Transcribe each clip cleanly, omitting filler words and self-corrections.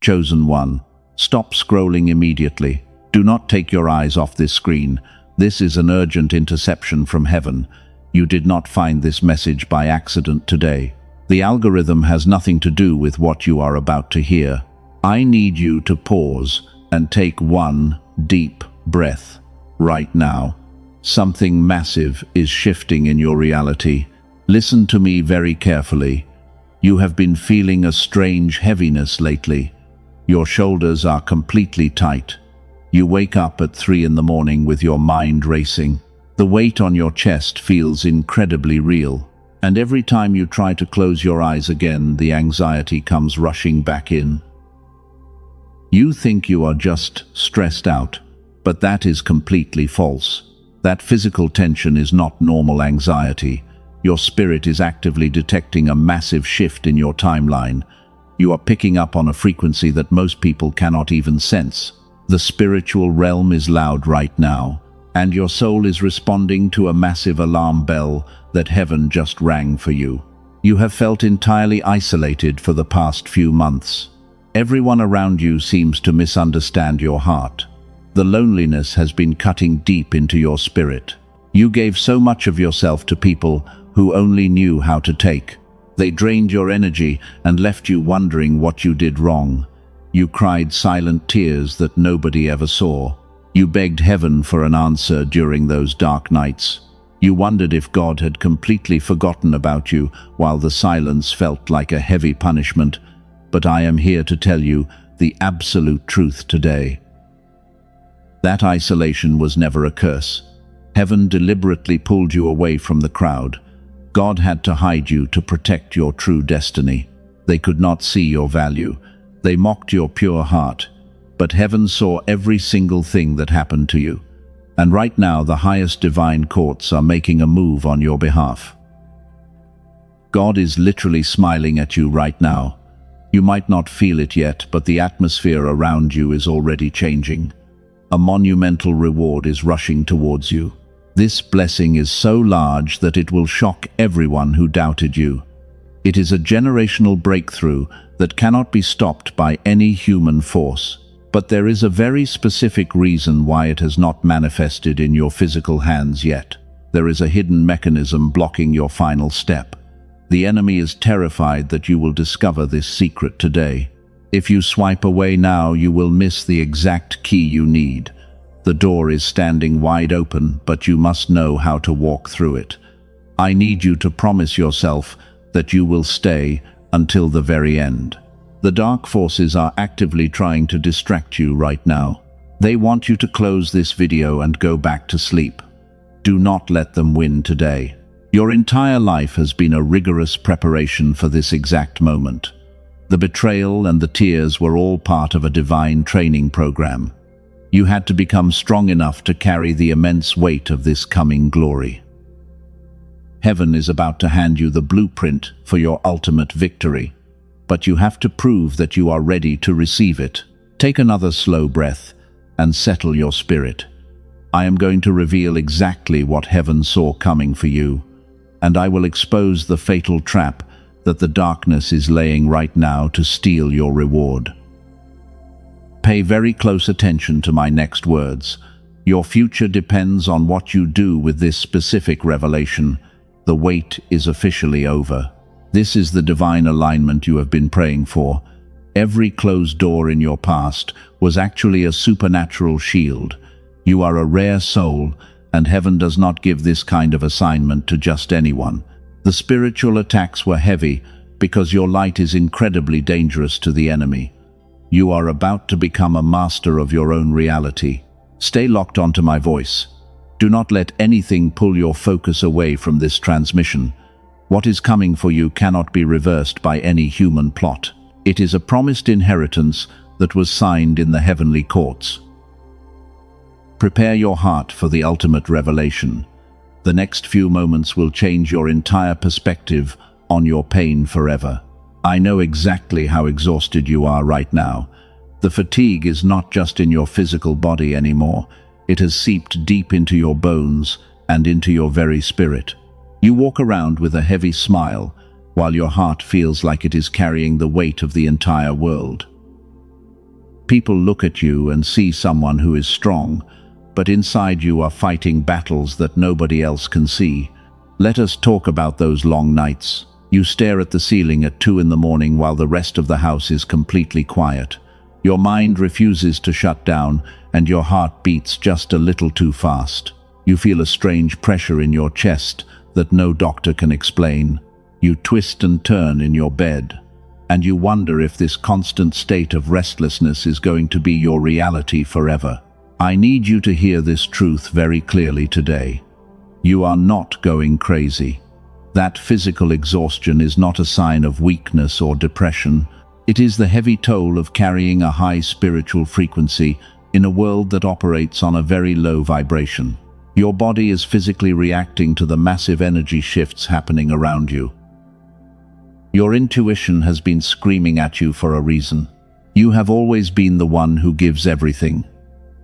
Chosen one, stop scrolling immediately. Do not take your eyes off this screen. This is an urgent interception from heaven. You did not find this message by accident today. The algorithm has nothing to do with what you are about to hear. I need you to pause and take one deep breath right now. Something massive is shifting in your reality. Listen to me very carefully. You have been feeling a strange heaviness lately. Your shoulders are completely tight. You wake up at 3 in the morning with your mind racing. The weight on your chest feels incredibly real. And every time you try to close your eyes again, the anxiety comes rushing back in. You think you are just stressed out, but that is completely false. That physical tension is not normal anxiety. Your spirit is actively detecting a massive shift in your timeline. You are picking up on a frequency that most people cannot even sense. The spiritual realm is loud right now, and your soul is responding to a massive alarm bell that heaven just rang for you. You have felt entirely isolated for the past few months. Everyone around you seems to misunderstand your heart. The loneliness has been cutting deep into your spirit. You gave so much of yourself to people who only knew how to take. They drained your energy and left you wondering what you did wrong. You cried silent tears that nobody ever saw. You begged heaven for an answer during those dark nights. You wondered if God had completely forgotten about you, while the silence felt like a heavy punishment. But I am here to tell you the absolute truth today. That isolation was never a curse. Heaven deliberately pulled you away from the crowd. God had to hide you to protect your true destiny. They could not see your value. They mocked your pure heart. But heaven saw every single thing that happened to you. And right now the highest divine courts are making a move on your behalf. God is literally smiling at you right now. You might not feel it yet, but the atmosphere around you is already changing. A monumental reward is rushing towards you. This blessing is so large that it will shock everyone who doubted you. It is a generational breakthrough that cannot be stopped by any human force. But there is a very specific reason why it has not manifested in your physical hands yet. There is a hidden mechanism blocking your final step. The enemy is terrified that you will discover this secret today. If you swipe away now, you will miss the exact key you need. The door is standing wide open, but you must know how to walk through it. I need you to promise yourself that you will stay until the very end. The dark forces are actively trying to distract you right now. They want you to close this video and go back to sleep. Do not let them win today. Your entire life has been a rigorous preparation for this exact moment. The betrayal and the tears were all part of a divine training program. You had to become strong enough to carry the immense weight of this coming glory. Heaven is about to hand you the blueprint for your ultimate victory. But you have to prove that you are ready to receive it. Take another slow breath and settle your spirit. I am going to reveal exactly what heaven saw coming for you, and I will expose the fatal trap that the darkness is laying right now to steal your reward. Pay very close attention to my next words. Your future depends on what you do with this specific revelation. The wait is officially over. This is the divine alignment you have been praying for. Every closed door in your past was actually a supernatural shield. You are a rare soul, and heaven does not give this kind of assignment to just anyone. The spiritual attacks were heavy because your light is incredibly dangerous to the enemy. You are about to become a master of your own reality. Stay locked onto my voice. Do not let anything pull your focus away from this transmission. What is coming for you cannot be reversed by any human plot. It is a promised inheritance that was signed in the heavenly courts. Prepare your heart for the ultimate revelation. The next few moments will change your entire perspective on your pain forever. I know exactly how exhausted you are right now. The fatigue is not just in your physical body anymore. It has seeped deep into your bones and into your very spirit. You walk around with a heavy smile, while your heart feels like it is carrying the weight of the entire world. People look at you and see someone who is strong, but inside you are fighting battles that nobody else can see. Let us talk about those long nights. You stare at the ceiling at 2 in the morning while the rest of the house is completely quiet. Your mind refuses to shut down, and your heart beats just a little too fast. You feel a strange pressure in your chest that no doctor can explain. You twist and turn in your bed, and you wonder if this constant state of restlessness is going to be your reality forever. I need you to hear this truth very clearly today. You are not going crazy. That physical exhaustion is not a sign of weakness or depression. It is the heavy toll of carrying a high spiritual frequency in a world that operates on a very low vibration. Your body is physically reacting to the massive energy shifts happening around you. Your intuition has been screaming at you for a reason. You have always been the one who gives everything.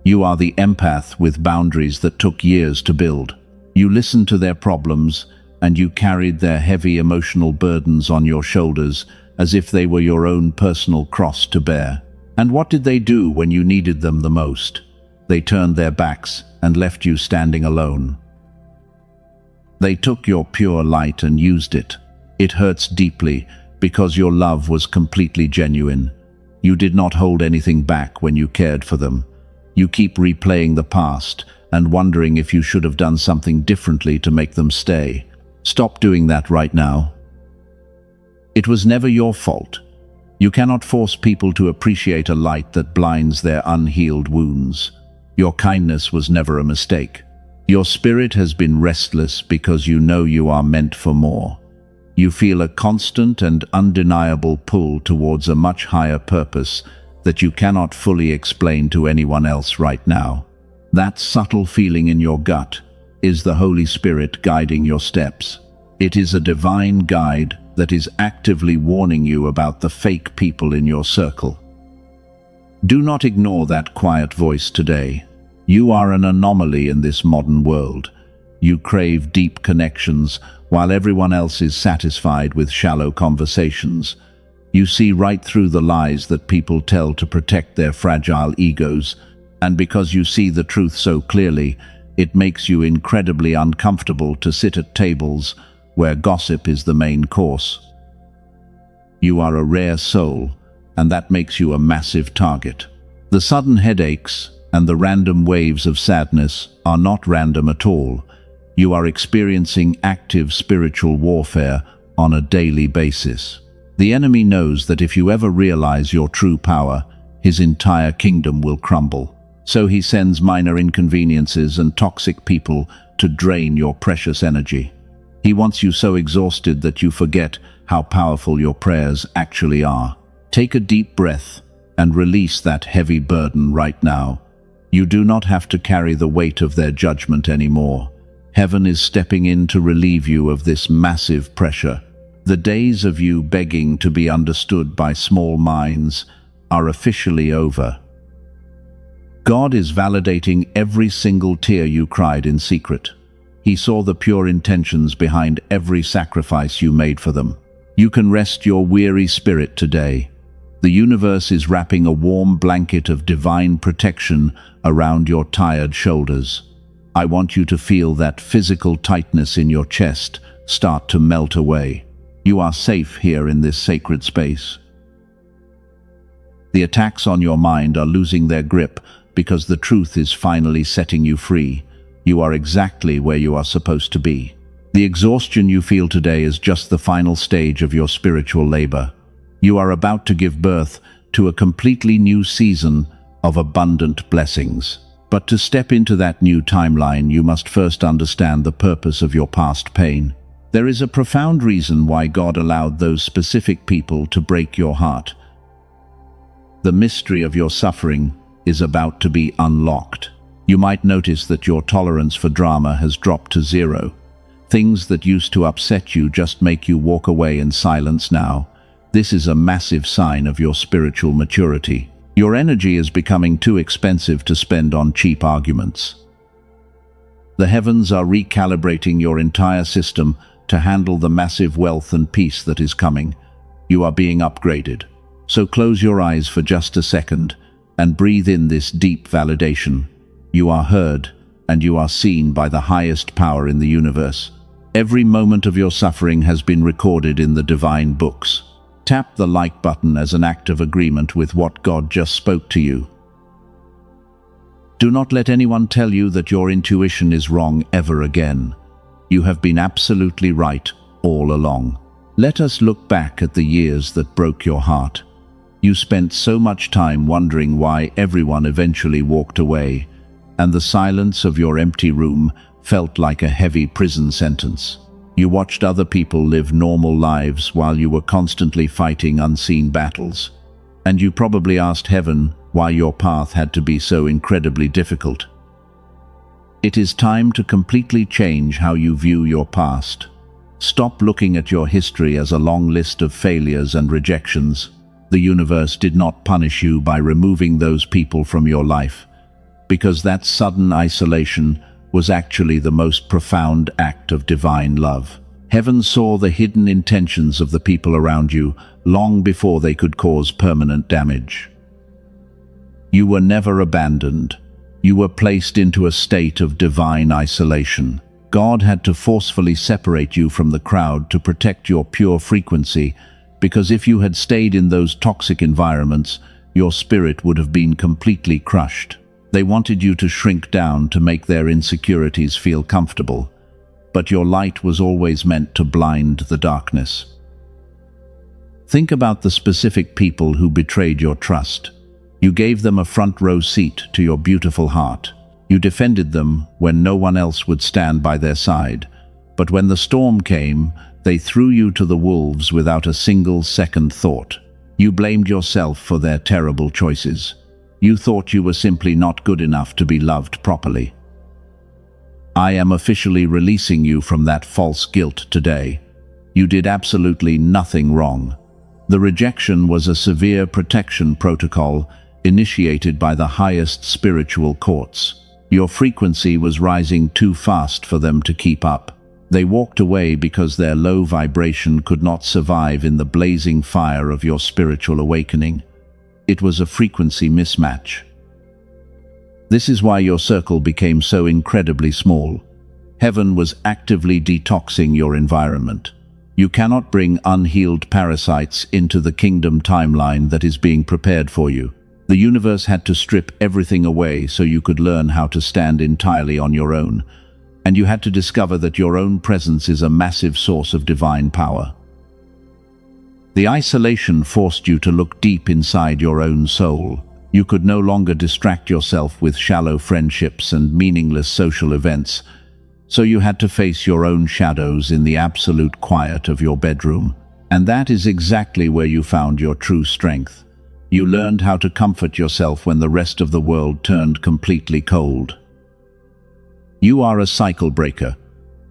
You are the empath with boundaries that took years to build. You listened to their problems, and you carried their heavy emotional burdens on your shoulders as if they were your own personal cross to bear. And what did they do when you needed them the most? They turned their backs and left you standing alone. They took your pure light and used it. It hurts deeply because your love was completely genuine. You did not hold anything back when you cared for them. You keep replaying the past and wondering if you should have done something differently to make them stay. Stop doing that right now. It was never your fault. You cannot force people to appreciate a light that blinds their unhealed wounds. Your kindness was never a mistake. Your spirit has been restless because you know you are meant for more. You feel a constant and undeniable pull towards a much higher purpose that you cannot fully explain to anyone else right now. That subtle feeling in your gut is the Holy Spirit guiding your steps. It is a divine guide that is actively warning you about the fake people in your circle. Do not ignore that quiet voice today. You are an anomaly in this modern world. You crave deep connections while everyone else is satisfied with shallow conversations. You see right through the lies that people tell to protect their fragile egos, and because you see the truth so clearly, it makes you incredibly uncomfortable to sit at tables where gossip is the main course. You are a rare soul, and that makes you a massive target. The sudden headaches and the random waves of sadness are not random at all. You are experiencing active spiritual warfare on a daily basis. The enemy knows that if you ever realize your true power, his entire kingdom will crumble. So he sends minor inconveniences and toxic people to drain your precious energy. He wants you so exhausted that you forget how powerful your prayers actually are. Take a deep breath and release that heavy burden right now. You do not have to carry the weight of their judgment anymore. Heaven is stepping in to relieve you of this massive pressure. The days of you begging to be understood by small minds are officially over. God is validating every single tear you cried in secret. He saw the pure intentions behind every sacrifice you made for them. You can rest your weary spirit today. The universe is wrapping a warm blanket of divine protection around your tired shoulders. I want you to feel that physical tightness in your chest start to melt away. You are safe here in this sacred space. The attacks on your mind are losing their grip because the truth is finally setting you free. You are exactly where you are supposed to be. The exhaustion you feel today is just the final stage of your spiritual labor. You are about to give birth to a completely new season of abundant blessings. But to step into that new timeline, you must first understand the purpose of your past pain. There is a profound reason why God allowed those specific people to break your heart. The mystery of your suffering is about to be unlocked. You might notice that your tolerance for drama has dropped to zero. Things that used to upset you just make you walk away in silence now. This is a massive sign of your spiritual maturity. Your energy is becoming too expensive to spend on cheap arguments. The heavens are recalibrating your entire system to handle the massive wealth and peace that is coming. You are being upgraded. So close your eyes for just a second and breathe in this deep validation. You are heard, and you are seen by the highest power in the universe. Every moment of your suffering has been recorded in the divine books. Tap the like button as an act of agreement with what God just spoke to you. Do not let anyone tell you that your intuition is wrong ever again. You have been absolutely right all along. Let us look back at the years that broke your heart. You spent so much time wondering why everyone eventually walked away, and the silence of your empty room felt like a heavy prison sentence. You watched other people live normal lives while you were constantly fighting unseen battles. And you probably asked heaven why your path had to be so incredibly difficult. It is time to completely change how you view your past. Stop looking at your history as a long list of failures and rejections. The universe did not punish you by removing those people from your life, because that sudden isolation was actually the most profound act of divine love. Heaven saw the hidden intentions of the people around you long before they could cause permanent damage. You were never abandoned. You were placed into a state of divine isolation. God had to forcefully separate you from the crowd to protect your pure frequency, because if you had stayed in those toxic environments, your spirit would have been completely crushed. They wanted you to shrink down to make their insecurities feel comfortable, but your light was always meant to blind the darkness. Think about the specific people who betrayed your trust. You gave them a front row seat to your beautiful heart. You defended them when no one else would stand by their side. But when the storm came, they threw you to the wolves without a single second thought. You blamed yourself for their terrible choices. You thought you were simply not good enough to be loved properly. I am officially releasing you from that false guilt today. You did absolutely nothing wrong. The rejection was a severe protection protocol initiated by the highest spiritual courts. Your frequency was rising too fast for them to keep up. They walked away because their low vibration could not survive in the blazing fire of your spiritual awakening. It was a frequency mismatch. This is why your circle became so incredibly small. Heaven was actively detoxing your environment. You cannot bring unhealed parasites into the kingdom timeline that is being prepared for you. The universe had to strip everything away so you could learn how to stand entirely on your own. And you had to discover that your own presence is a massive source of divine power. The isolation forced you to look deep inside your own soul. You could no longer distract yourself with shallow friendships and meaningless social events, so you had to face your own shadows in the absolute quiet of your bedroom. And that is exactly where you found your true strength. You learned how to comfort yourself when the rest of the world turned completely cold. You are a cycle breaker.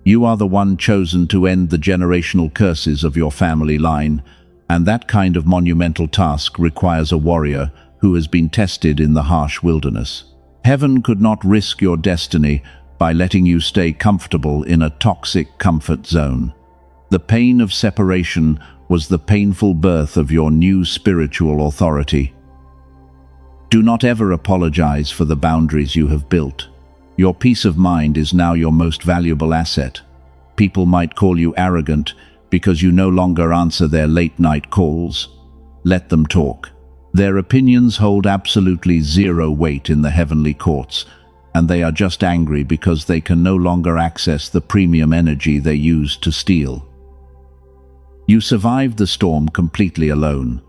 You are the one chosen to end the generational curses of your family line, and that kind of monumental task requires a warrior who has been tested in the harsh wilderness. Heaven could not risk your destiny by letting you stay comfortable in a toxic comfort zone. The pain of separation was the painful birth of your new spiritual authority. Do not ever apologize for the boundaries you have built. Your peace of mind is now your most valuable asset. People might call you arrogant because you no longer answer their late-night calls. Let them talk. Their opinions hold absolutely zero weight in the heavenly courts, and they are just angry because they can no longer access the premium energy they used to steal. You survived the storm completely alone,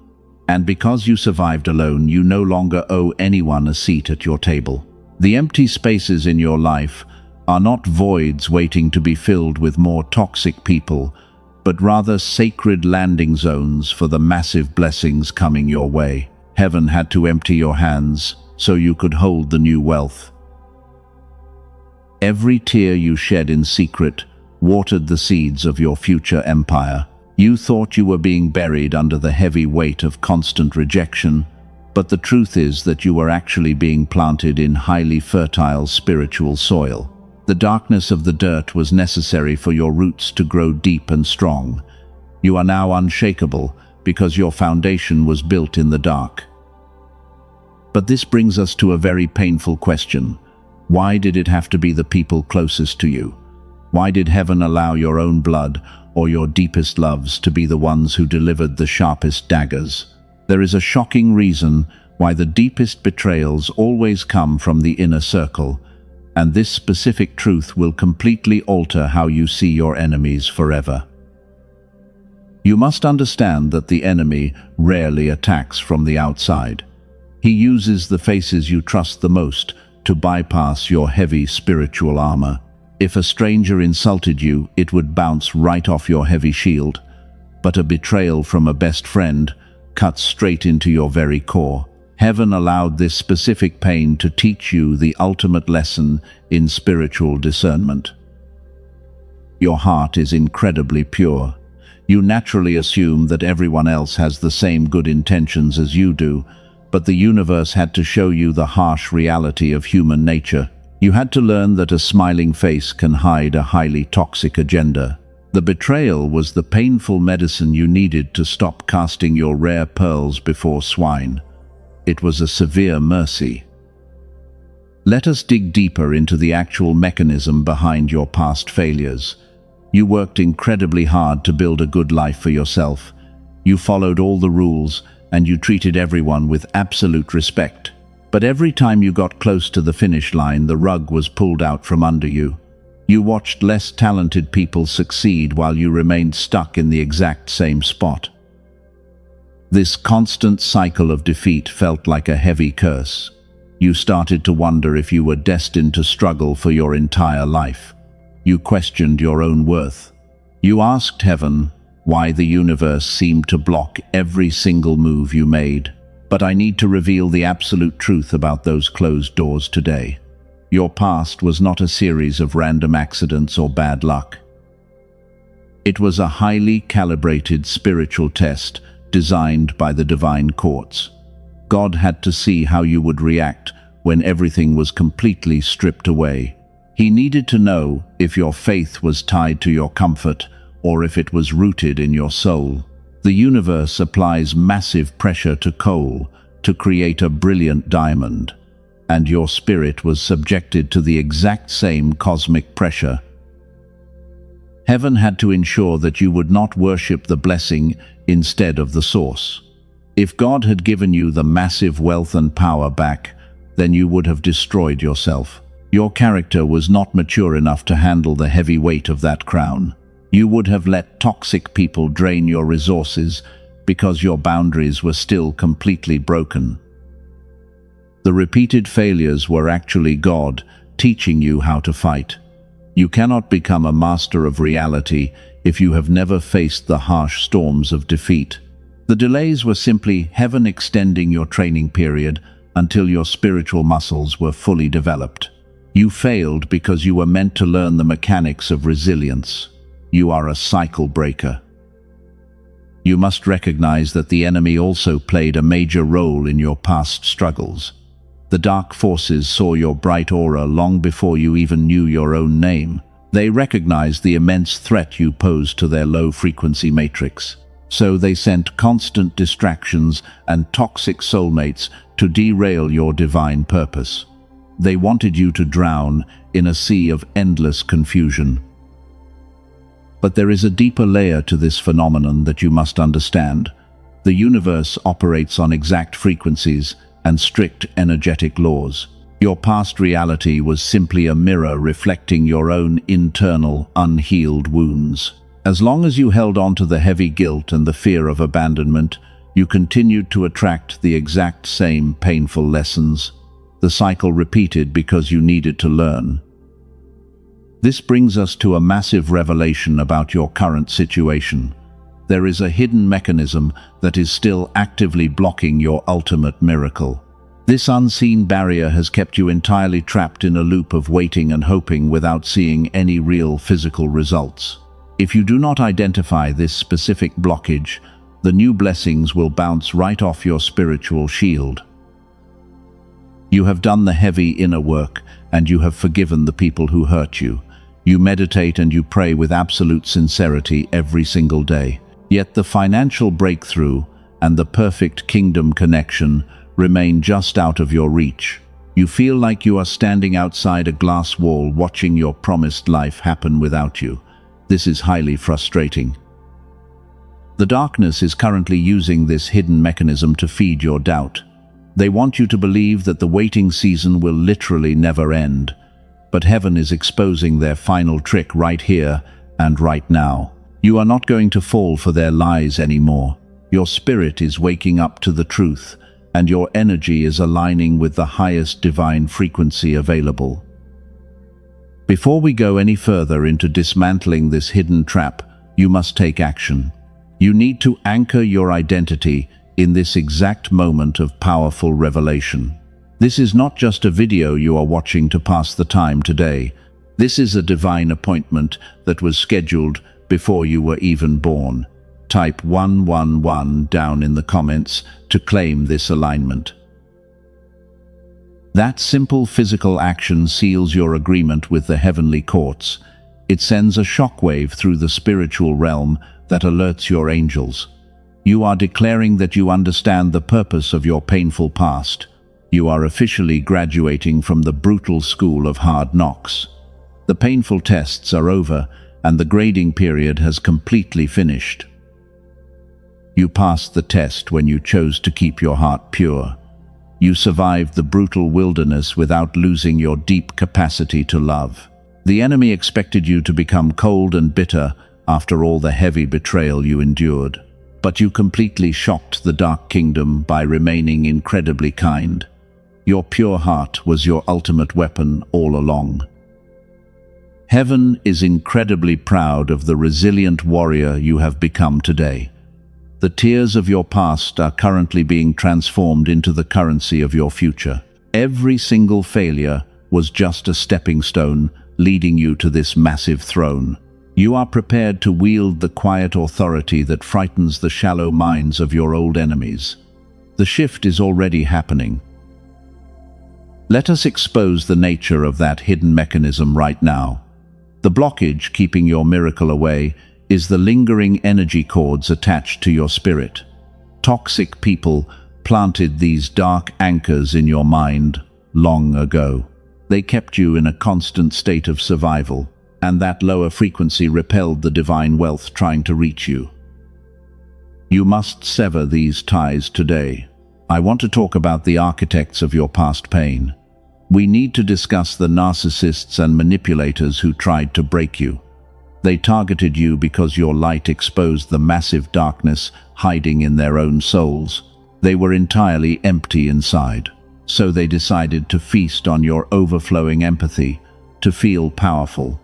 and because you survived alone, you no longer owe anyone a seat at your table. The empty spaces in your life are not voids waiting to be filled with more toxic people, but rather sacred landing zones for the massive blessings coming your way. Heaven had to empty your hands so you could hold the new wealth. Every tear you shed in secret watered the seeds of your future empire. You thought you were being buried under the heavy weight of constant rejection, but the truth is that you were actually being planted in highly fertile spiritual soil. The darkness of the dirt was necessary for your roots to grow deep and strong. You are now unshakable because your foundation was built in the dark. But this brings us to a very painful question. Why did it have to be the people closest to you? Why did heaven allow your own blood or your deepest loves to be the ones who delivered the sharpest daggers? There is a shocking reason why the deepest betrayals always come from the inner circle, and this specific truth will completely alter how you see your enemies forever. You must understand that the enemy rarely attacks from the outside. He uses the faces you trust the most to bypass your heavy spiritual armor. If a stranger insulted you, it would bounce right off your heavy shield, but a betrayal from a best friend cuts straight into your very core. Heaven allowed this specific pain to teach you the ultimate lesson in spiritual discernment. Your heart is incredibly pure. You naturally assume that everyone else has the same good intentions as you do, but the universe had to show you the harsh reality of human nature. You had to learn that a smiling face can hide a highly toxic agenda. The betrayal was the painful medicine you needed to stop casting your rare pearls before swine. It was a severe mercy. Let us dig deeper into the actual mechanism behind your past failures. You worked incredibly hard to build a good life for yourself. You followed all the rules, and you treated everyone with absolute respect. But every time you got close to the finish line, the rug was pulled out from under you. You watched less talented people succeed while you remained stuck in the exact same spot. This constant cycle of defeat felt like a heavy curse. You started to wonder if you were destined to struggle for your entire life. You questioned your own worth. You asked heaven why the universe seemed to block every single move you made. But I need to reveal the absolute truth about those closed doors today. Your past was not a series of random accidents or bad luck. It was a highly calibrated spiritual test designed by the divine courts. God had to see how you would react when everything was completely stripped away. He needed to know if your faith was tied to your comfort or if it was rooted in your soul. The universe applies massive pressure to coal to create a brilliant diamond, and your spirit was subjected to the exact same cosmic pressure. Heaven had to ensure that you would not worship the blessing instead of the source. If God had given you the massive wealth and power back, then you would have destroyed yourself. Your character was not mature enough to handle the heavy weight of that crown. You would have let toxic people drain your resources because your boundaries were still completely broken. The repeated failures were actually God teaching you how to fight. You cannot become a master of reality if you have never faced the harsh storms of defeat. The delays were simply heaven extending your training period until your spiritual muscles were fully developed. You failed because you were meant to learn the mechanics of resilience. You are a cycle breaker. You must recognize that the enemy also played a major role in your past struggles. The dark forces saw your bright aura long before you even knew your own name. They recognized the immense threat you posed to their low-frequency matrix. So they sent constant distractions and toxic soulmates to derail your divine purpose. They wanted you to drown in a sea of endless confusion. But there is a deeper layer to this phenomenon that you must understand. The universe operates on exact frequencies and strict energetic laws. Your past reality was simply a mirror reflecting your own internal, unhealed wounds. As long as you held on to the heavy guilt and the fear of abandonment, you continued to attract the exact same painful lessons. The cycle repeated because you needed to learn. This brings us to a massive revelation about your current situation. There is a hidden mechanism that is still actively blocking your ultimate miracle. This unseen barrier has kept you entirely trapped in a loop of waiting and hoping without seeing any real physical results. If you do not identify this specific blockage, the new blessings will bounce right off your spiritual shield. You have done the heavy inner work, and you have forgiven the people who hurt you. You meditate and you pray with absolute sincerity every single day. Yet the financial breakthrough and the perfect kingdom connection remain just out of your reach. You feel like you are standing outside a glass wall watching your promised life happen without you. This is highly frustrating. The darkness is currently using this hidden mechanism to feed your doubt. They want you to believe that the waiting season will literally never end. But heaven is exposing their final trick right here and right now. You are not going to fall for their lies anymore. Your spirit is waking up to the truth, and your energy is aligning with the highest divine frequency available. Before we go any further into dismantling this hidden trap, you must take action. You need to anchor your identity in this exact moment of powerful revelation. This is not just a video you are watching to pass the time today. This is a divine appointment that was scheduled before you were even born. Type 111 down in the comments to claim this alignment. That simple physical action seals your agreement with the heavenly courts. It sends a shockwave through the spiritual realm that alerts your angels. You are declaring that you understand the purpose of your painful past. You are officially graduating from the brutal school of hard knocks. The painful tests are over, and the grading period has completely finished. You passed the test when you chose to keep your heart pure. You survived the brutal wilderness without losing your deep capacity to love. The enemy expected you to become cold and bitter after all the heavy betrayal you endured. But you completely shocked the Dark Kingdom by remaining incredibly kind. Your pure heart was your ultimate weapon all along. Heaven is incredibly proud of the resilient warrior you have become today. The tears of your past are currently being transformed into the currency of your future. Every single failure was just a stepping stone leading you to this massive throne. You are prepared to wield the quiet authority that frightens the shallow minds of your old enemies. The shift is already happening. Let us expose the nature of that hidden mechanism right now. The blockage keeping your miracle away is the lingering energy cords attached to your spirit. Toxic people planted these dark anchors in your mind long ago. They kept you in a constant state of survival, and that lower frequency repelled the divine wealth trying to reach you. You must sever these ties today. I want to talk about the architects of your past pain. We need to discuss the narcissists and manipulators who tried to break you. They targeted you because your light exposed the massive darkness hiding in their own souls. They were entirely empty inside, so they decided to feast on your overflowing empathy, to feel powerful.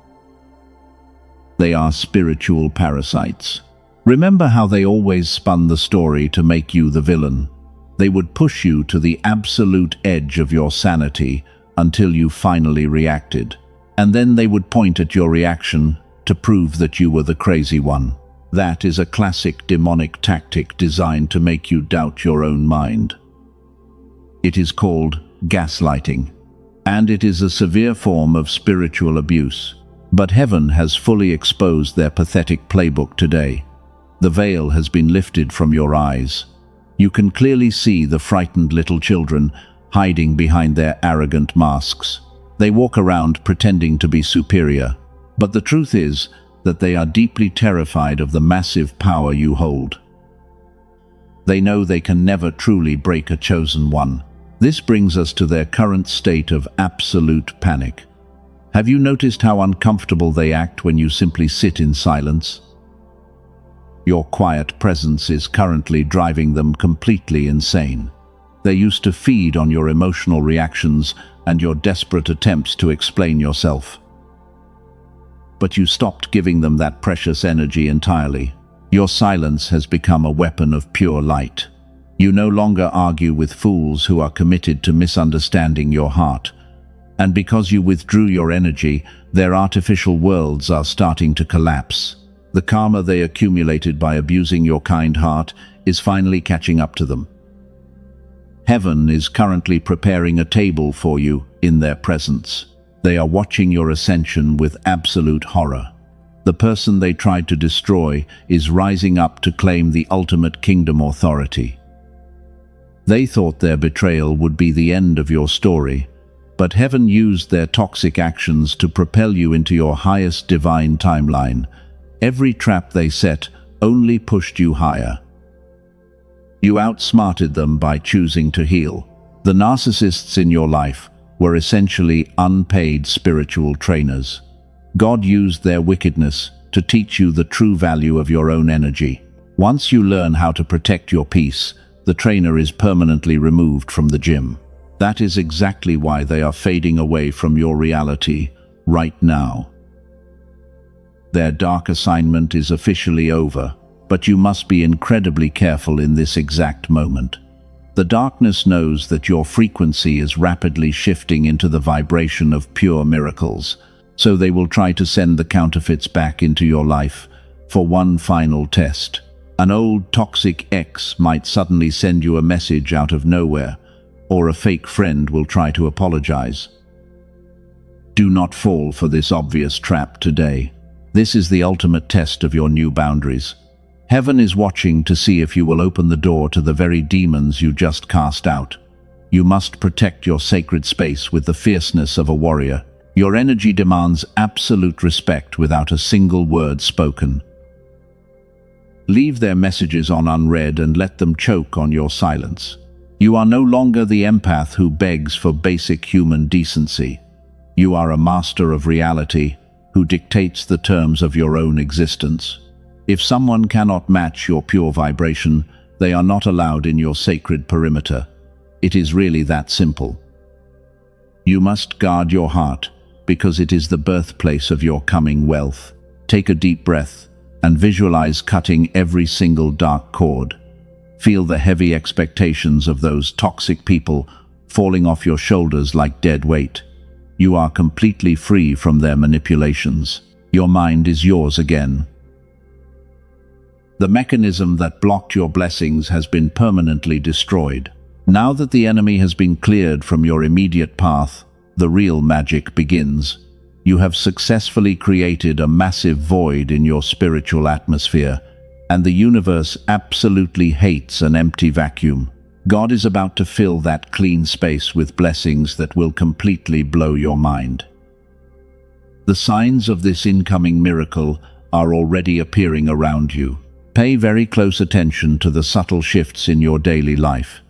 They are spiritual parasites. Remember how they always spun the story to make you the villain? They would push you to the absolute edge of your sanity until you finally reacted. And then they would point at your reaction to prove that you were the crazy one. That is a classic demonic tactic designed to make you doubt your own mind. It is called gaslighting, and it is a severe form of spiritual abuse. But heaven has fully exposed their pathetic playbook today. The veil has been lifted from your eyes. You can clearly see the frightened little children hiding behind their arrogant masks. They walk around pretending to be superior, but the truth is that they are deeply terrified of the massive power you hold. They know they can never truly break a chosen one. This brings us to their current state of absolute panic. Have you noticed how uncomfortable they act when you simply sit in silence? Your quiet presence is currently driving them completely insane. They used to feed on your emotional reactions and your desperate attempts to explain yourself. But you stopped giving them that precious energy entirely. Your silence has become a weapon of pure light. You no longer argue with fools who are committed to misunderstanding your heart. And because you withdrew your energy, their artificial worlds are starting to collapse. The karma they accumulated by abusing your kind heart is finally catching up to them. Heaven is currently preparing a table for you in their presence. They are watching your ascension with absolute horror. The person they tried to destroy is rising up to claim the ultimate kingdom authority. They thought their betrayal would be the end of your story, but heaven used their toxic actions to propel you into your highest divine timeline. Every trap they set only pushed you higher. You outsmarted them by choosing to heal. The narcissists in your life were essentially unpaid spiritual trainers. God used their wickedness to teach you the true value of your own energy. Once you learn how to protect your peace, the trainer is permanently removed from the gym. That is exactly why they are fading away from your reality right now. Their dark assignment is officially over, but you must be incredibly careful in this exact moment. The darkness knows that your frequency is rapidly shifting into the vibration of pure miracles, so they will try to send the counterfeits back into your life for one final test. An old toxic ex might suddenly send you a message out of nowhere, or a fake friend will try to apologize. Do not fall for this obvious trap today. This is the ultimate test of your new boundaries. Heaven is watching to see if you will open the door to the very demons you just cast out. You must protect your sacred space with the fierceness of a warrior. Your energy demands absolute respect without a single word spoken. Leave their messages on unread and let them choke on your silence. You are no longer the empath who begs for basic human decency. You are a master of reality who dictates the terms of your own existence. If someone cannot match your pure vibration, they are not allowed in your sacred perimeter. It is really that simple. You must guard your heart, because it is the birthplace of your coming wealth. Take a deep breath and visualize cutting every single dark cord. Feel the heavy expectations of those toxic people falling off your shoulders like dead weight. You are completely free from their manipulations. Your mind is yours again. The mechanism that blocked your blessings has been permanently destroyed. Now that the enemy has been cleared from your immediate path, the real magic begins. You have successfully created a massive void in your spiritual atmosphere, and the universe absolutely hates an empty vacuum. God is about to fill that clean space with blessings that will completely blow your mind. The signs of this incoming miracle are already appearing around you. Pay very close attention to the subtle shifts in your daily life.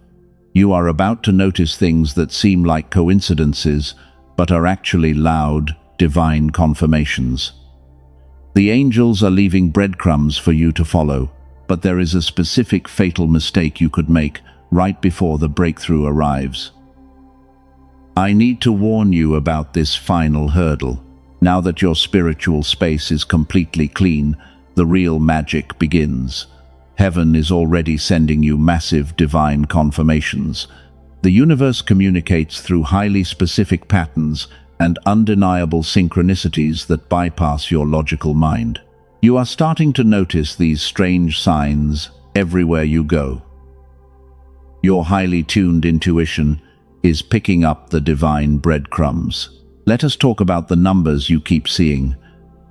You are about to notice things that seem like coincidences, but are actually loud, divine confirmations. The angels are leaving breadcrumbs for you to follow, but there is a specific fatal mistake you could make right before the breakthrough arrives. I need to warn you about this final hurdle. Now that your spiritual space is completely clean, the real magic begins. Heaven is already sending you massive divine confirmations. The universe communicates through highly specific patterns and undeniable synchronicities that bypass your logical mind. You are starting to notice these strange signs everywhere you go. Your highly tuned intuition is picking up the divine breadcrumbs. Let us talk about the numbers you keep seeing.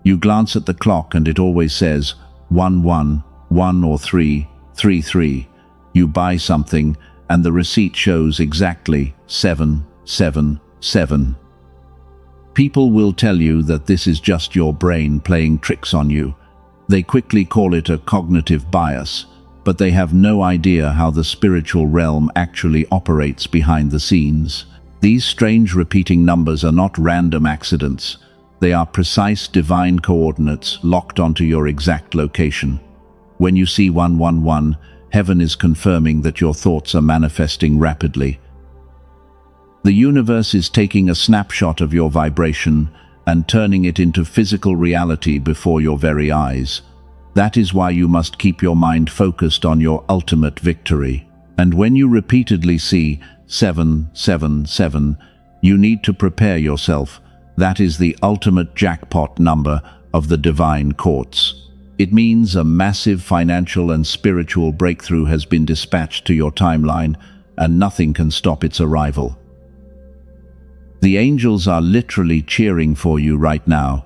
You glance at the clock and it always says 111 or 333. You buy something and the receipt shows exactly 777. People will tell you that this is just your brain playing tricks on you. They quickly call it a cognitive bias, but they have no idea how the spiritual realm actually operates behind the scenes. These strange repeating numbers are not random accidents. They are precise divine coordinates locked onto your exact location. When you see 111, heaven is confirming that your thoughts are manifesting rapidly. The universe is taking a snapshot of your vibration and turning it into physical reality before your very eyes. That is why you must keep your mind focused on your ultimate victory. And when you repeatedly see 777, you need to prepare yourself. That is the ultimate jackpot number of the divine courts. It means a massive financial and spiritual breakthrough has been dispatched to your timeline, and nothing can stop its arrival. The angels are literally cheering for you right now.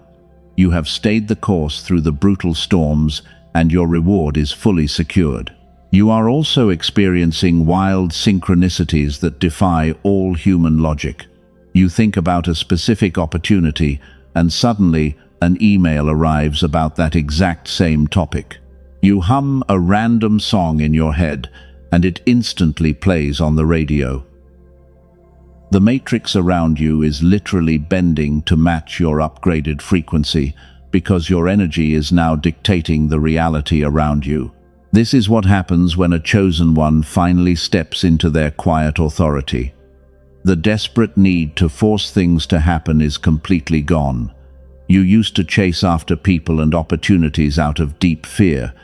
You have stayed the course through the brutal storms, and your reward is fully secured. You are also experiencing wild synchronicities that defy all human logic. You think about a specific opportunity, and suddenly an email arrives about that exact same topic. You hum a random song in your head, and it instantly plays on the radio. The matrix around you is literally bending to match your upgraded frequency, because your energy is now dictating the reality around you. This is what happens when a chosen one finally steps into their quiet authority. The desperate need to force things to happen is completely gone. You used to chase after people and opportunities out of deep fear,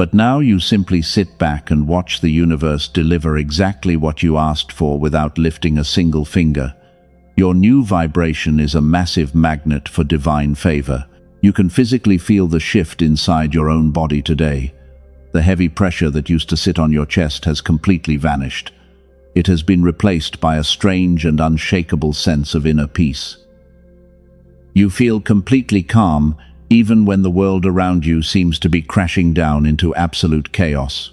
but now you simply sit back and watch the universe deliver exactly what you asked for without lifting a single finger. Your new vibration is a massive magnet for divine favor. You can physically feel the shift inside your own body today. The heavy pressure that used to sit on your chest has completely vanished. It has been replaced by a strange and unshakable sense of inner peace. You feel completely calm, even when the world around you seems to be crashing down into absolute chaos.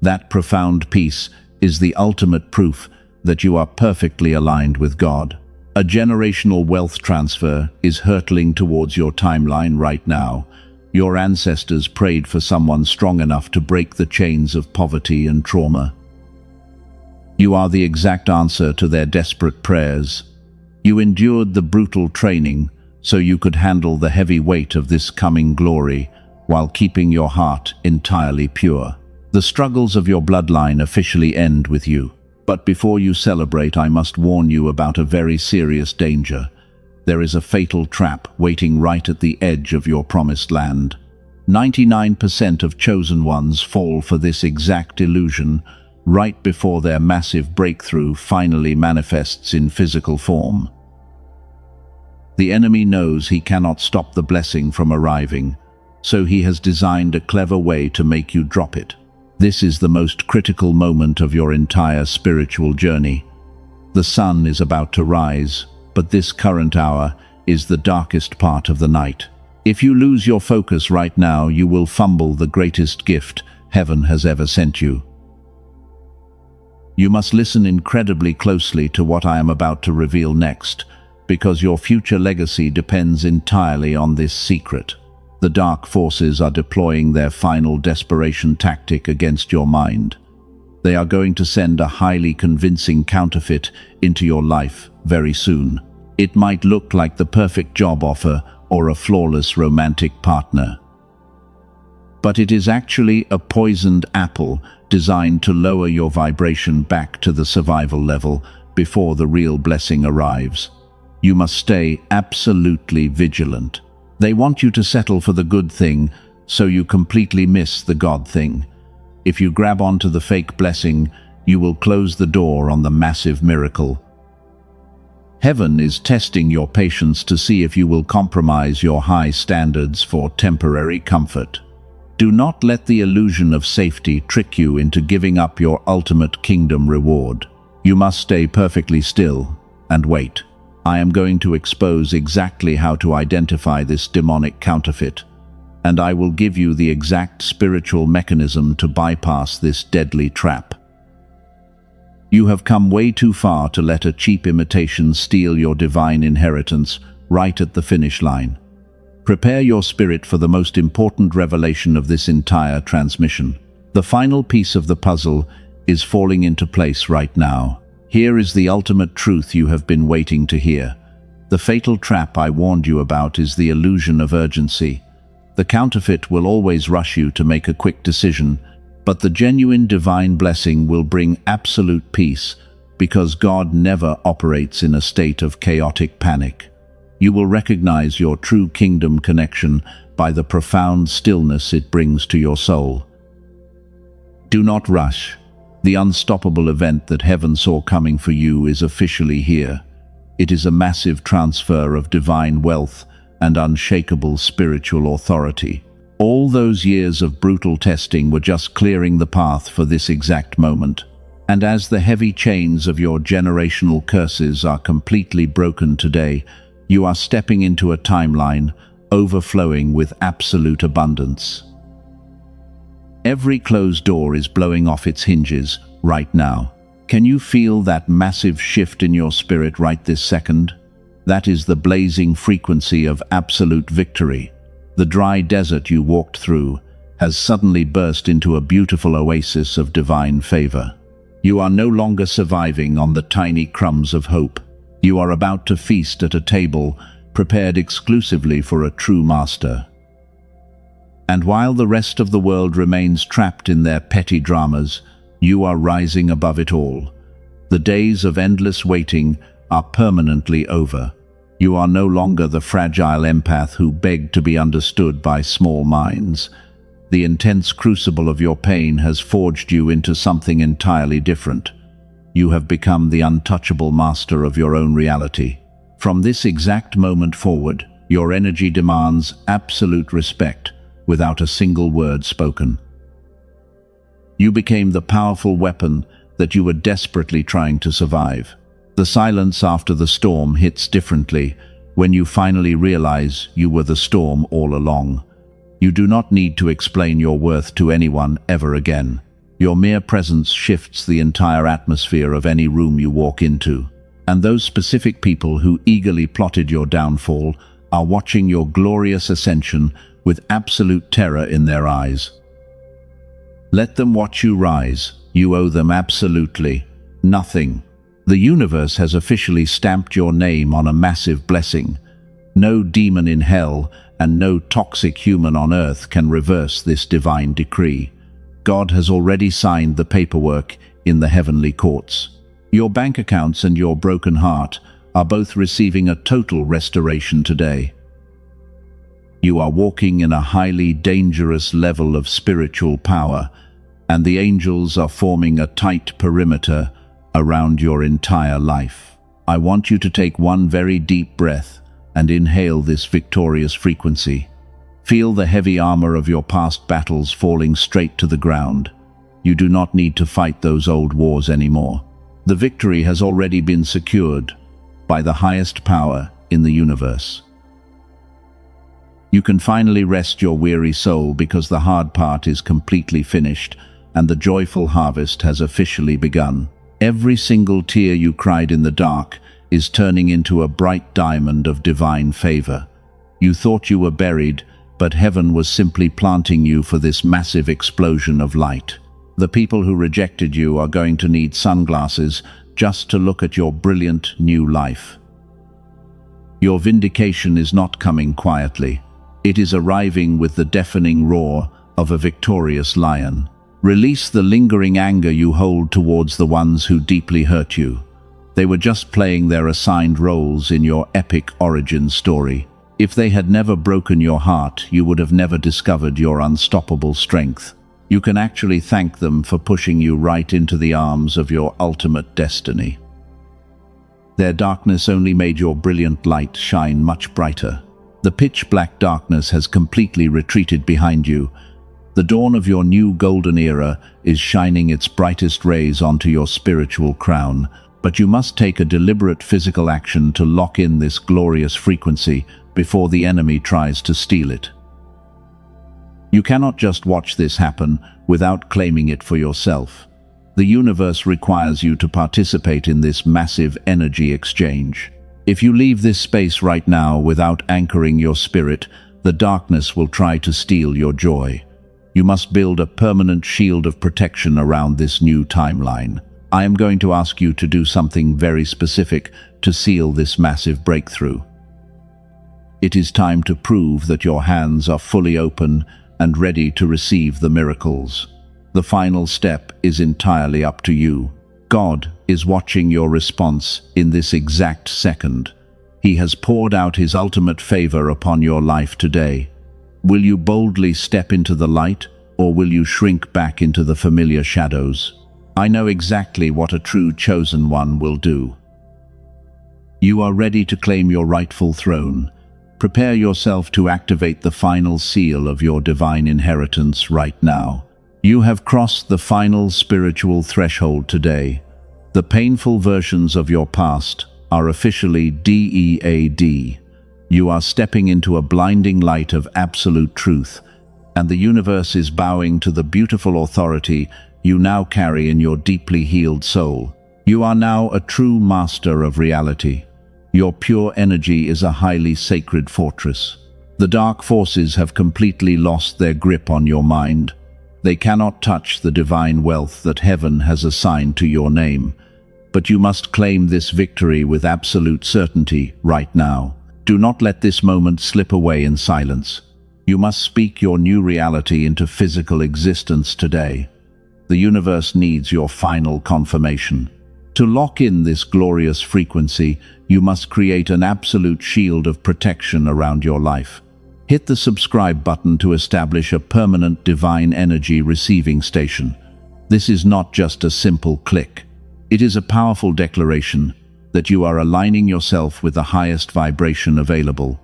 That profound peace is the ultimate proof that you are perfectly aligned with God. A generational wealth transfer is hurtling towards your timeline right now. Your ancestors prayed for someone strong enough to break the chains of poverty and trauma. You are the exact answer to their desperate prayers. You endured the brutal training so you could handle the heavy weight of this coming glory while keeping your heart entirely pure. The struggles of your bloodline officially end with you. But before you celebrate, I must warn you about a very serious danger. There is a fatal trap waiting right at the edge of your promised land. 99% of chosen ones fall for this exact illusion right before their massive breakthrough finally manifests in physical form. The enemy knows he cannot stop the blessing from arriving, so he has designed a clever way to make you drop it. This is the most critical moment of your entire spiritual journey. The sun is about to rise, but this current hour is the darkest part of the night. If you lose your focus right now, you will fumble the greatest gift heaven has ever sent you. You must listen incredibly closely to what I am about to reveal next, because your future legacy depends entirely on this secret. The dark forces are deploying their final desperation tactic against your mind. They are going to send a highly convincing counterfeit into your life very soon. It might look like the perfect job offer or a flawless romantic partner. But it is actually a poisoned apple designed to lower your vibration back to the survival level before the real blessing arrives. You must stay absolutely vigilant. They want you to settle for the good thing, so you completely miss the God thing. If you grab onto the fake blessing, you will close the door on the massive miracle. Heaven is testing your patience to see if you will compromise your high standards for temporary comfort. Do not let the illusion of safety trick you into giving up your ultimate kingdom reward. You must stay perfectly still and wait. I am going to expose exactly how to identify this demonic counterfeit, and I will give you the exact spiritual mechanism to bypass this deadly trap. You have come way too far to let a cheap imitation steal your divine inheritance right at the finish line. Prepare your spirit for the most important revelation of this entire transmission. The final piece of the puzzle is falling into place right now. Here is the ultimate truth you have been waiting to hear. The fatal trap I warned you about is the illusion of urgency. The counterfeit will always rush you to make a quick decision, but the genuine divine blessing will bring absolute peace, because God never operates in a state of chaotic panic. You will recognize your true kingdom connection by the profound stillness it brings to your soul. Do not rush. The unstoppable event that heaven saw coming for you is officially here. It is a massive transfer of divine wealth and unshakable spiritual authority. All those years of brutal testing were just clearing the path for this exact moment. And as the heavy chains of your generational curses are completely broken today, you are stepping into a timeline overflowing with absolute abundance. Every closed door is blowing off its hinges right now. Can you feel that massive shift in your spirit right this second? That is the blazing frequency of absolute victory. The dry desert you walked through has suddenly burst into a beautiful oasis of divine favor. You are no longer surviving on the tiny crumbs of hope. You are about to feast at a table prepared exclusively for a true master. And while the rest of the world remains trapped in their petty dramas, you are rising above it all. The days of endless waiting are permanently over. You are no longer the fragile empath who begged to be understood by small minds. The intense crucible of your pain has forged you into something entirely different. You have become the untouchable master of your own reality. From this exact moment forward, your energy demands absolute respect without a single word spoken. You became the powerful weapon that you were desperately trying to survive. The silence after the storm hits differently when you finally realize you were the storm all along. You do not need to explain your worth to anyone ever again. Your mere presence shifts the entire atmosphere of any room you walk into. And those specific people who eagerly plotted your downfall are watching your glorious ascension with absolute terror in their eyes. Let them watch you rise. You owe them absolutely nothing. The universe has officially stamped your name on a massive blessing. No demon in hell and no toxic human on earth can reverse this divine decree. God has already signed the paperwork in the heavenly courts. Your bank accounts and your broken heart are both receiving a total restoration today. You are walking in a highly dangerous level of spiritual power, and the angels are forming a tight perimeter around your entire life. I want you to take one very deep breath and inhale this victorious frequency. Feel the heavy armor of your past battles falling straight to the ground. You do not need to fight those old wars anymore. The victory has already been secured by the highest power in the universe. You can finally rest your weary soul because the hard part is completely finished and the joyful harvest has officially begun. Every single tear you cried in the dark is turning into a bright diamond of divine favor. You thought you were buried, but heaven was simply planting you for this massive explosion of light. The people who rejected you are going to need sunglasses just to look at your brilliant new life. Your vindication is not coming quietly. It is arriving with the deafening roar of a victorious lion. Release the lingering anger you hold towards the ones who deeply hurt you. They were just playing their assigned roles in your epic origin story. If they had never broken your heart, you would have never discovered your unstoppable strength. You can actually thank them for pushing you right into the arms of your ultimate destiny. Their darkness only made your brilliant light shine much brighter. The pitch-black darkness has completely retreated behind you. The dawn of your new golden era is shining its brightest rays onto your spiritual crown, but you must take a deliberate physical action to lock in this glorious frequency before the enemy tries to steal it. You cannot just watch this happen without claiming it for yourself. The universe requires you to participate in this massive energy exchange. If you leave this space right now without anchoring your spirit, the darkness will try to steal your joy. You must build a permanent shield of protection around this new timeline. I am going to ask you to do something very specific to seal this massive breakthrough. It is time to prove that your hands are fully open and ready to receive the miracles. The final step is entirely up to you. God is watching your response in this exact second. He has poured out His ultimate favor upon your life today. Will you boldly step into the light, or will you shrink back into the familiar shadows? I know exactly what a true chosen one will do. You are ready to claim your rightful throne. Prepare yourself to activate the final seal of your divine inheritance right now. You have crossed the final spiritual threshold today. The painful versions of your past are officially dead. You are stepping into a blinding light of absolute truth, and the universe is bowing to the beautiful authority you now carry in your deeply healed soul. You are now a true master of reality. Your pure energy is a highly sacred fortress. The dark forces have completely lost their grip on your mind. They cannot touch the divine wealth that heaven has assigned to your name. But you must claim this victory with absolute certainty right now. Do not let this moment slip away in silence. You must speak your new reality into physical existence today. The universe needs your final confirmation. To lock in this glorious frequency, you must create an absolute shield of protection around your life. Hit the subscribe button to establish a permanent divine energy receiving station. This is not just a simple click. It is a powerful declaration that you are aligning yourself with the highest vibration available.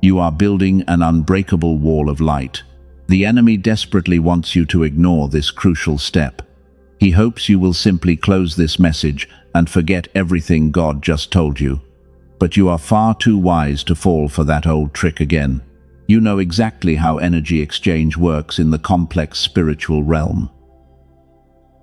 You are building an unbreakable wall of light. The enemy desperately wants you to ignore this crucial step. He hopes you will simply close this message and forget everything God just told you. But you are far too wise to fall for that old trick again. You know exactly how energy exchange works in the complex spiritual realm.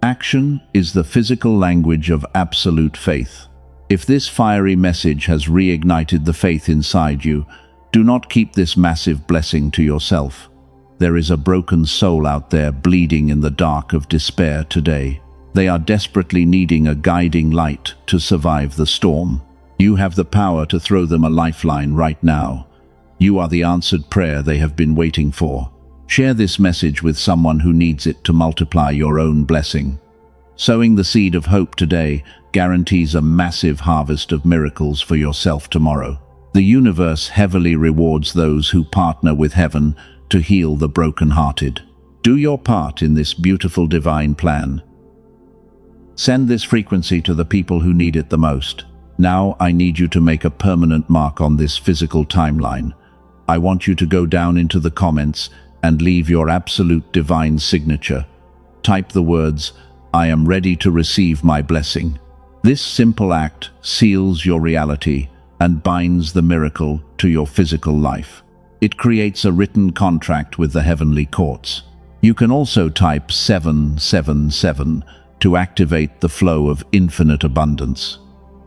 Action is the physical language of absolute faith. If this fiery message has reignited the faith inside you, do not keep this massive blessing to yourself. There is a broken soul out there bleeding in the dark of despair today. They are desperately needing a guiding light to survive the storm. You have the power to throw them a lifeline right now. You are the answered prayer they have been waiting for. Share this message with someone who needs it to multiply your own blessing. Sowing the seed of hope today guarantees a massive harvest of miracles for yourself tomorrow. The universe heavily rewards those who partner with heaven to heal the broken-hearted. Do your part in this beautiful divine plan. Send this frequency to the people who need it the most. Now I need you to make a permanent mark on this physical timeline. I want you to go down into the comments and leave your absolute divine signature. Type the words, "I am ready to receive my blessing." This simple act seals your reality and binds the miracle to your physical life. It creates a written contract with the heavenly courts. You can also type 777 to activate the flow of infinite abundance.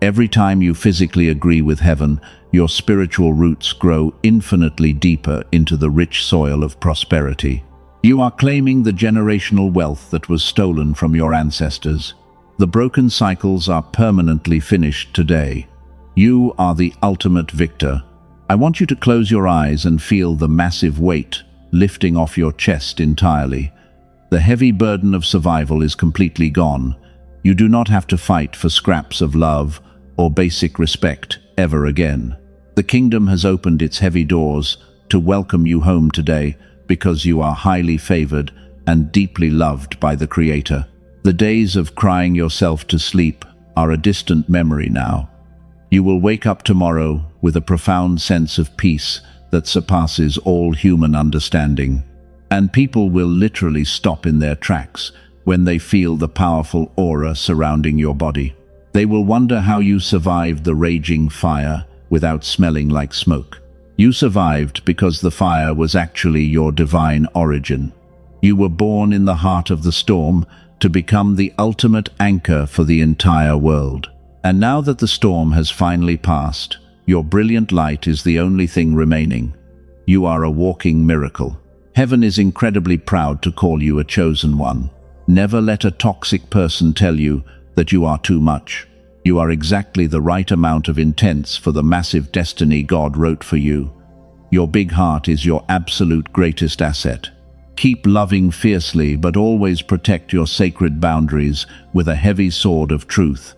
Every time you physically agree with heaven, your spiritual roots grow infinitely deeper into the rich soil of prosperity. You are claiming the generational wealth that was stolen from your ancestors. The broken cycles are permanently finished today. You are the ultimate victor. I want you to close your eyes and feel the massive weight lifting off your chest entirely. The heavy burden of survival is completely gone. You do not have to fight for scraps of love or basic respect ever again. The kingdom has opened its heavy doors to welcome you home today because you are highly favored and deeply loved by the Creator. The days of crying yourself to sleep are a distant memory now. You will wake up tomorrow with a profound sense of peace that surpasses all human understanding. And people will literally stop in their tracks when they feel the powerful aura surrounding your body. They will wonder how you survived the raging fire without smelling like smoke. You survived because the fire was actually your divine origin. You were born in the heart of the storm to become the ultimate anchor for the entire world. And now that the storm has finally passed, your brilliant light is the only thing remaining. You are a walking miracle. Heaven is incredibly proud to call you a chosen one. Never let a toxic person tell you that you are too much. You are exactly the right amount of intense for the massive destiny God wrote for you. Your big heart is your absolute greatest asset. Keep loving fiercely, but always protect your sacred boundaries with a heavy sword of truth.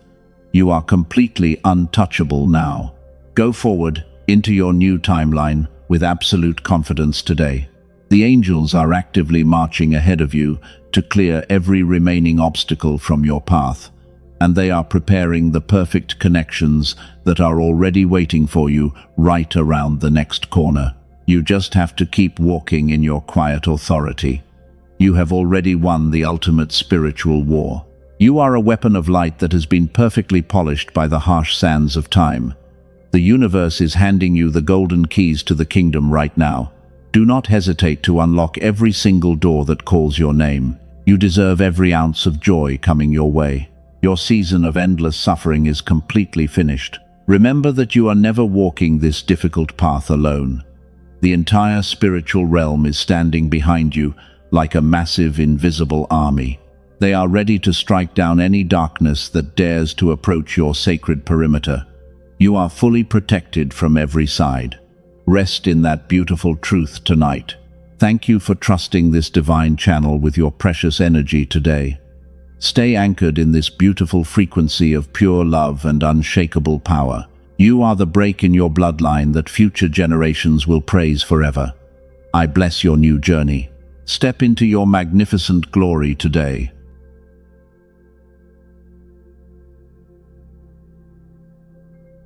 You are completely untouchable now. Go forward into your new timeline with absolute confidence today. The angels are actively marching ahead of you to clear every remaining obstacle from your path, and they are preparing the perfect connections that are already waiting for you right around the next corner. You just have to keep walking in your quiet authority. You have already won the ultimate spiritual war. You are a weapon of light that has been perfectly polished by the harsh sands of time. The universe is handing you the golden keys to the kingdom right now. Do not hesitate to unlock every single door that calls your name. You deserve every ounce of joy coming your way. Your season of endless suffering is completely finished. Remember that you are never walking this difficult path alone. The entire spiritual realm is standing behind you like a massive invisible army. They are ready to strike down any darkness that dares to approach your sacred perimeter. You are fully protected from every side. Rest in that beautiful truth tonight. Thank you for trusting this divine channel with your precious energy today. Stay anchored in this beautiful frequency of pure love and unshakable power. You are the break in your bloodline that future generations will praise forever. I bless your new journey. Step into your magnificent glory today.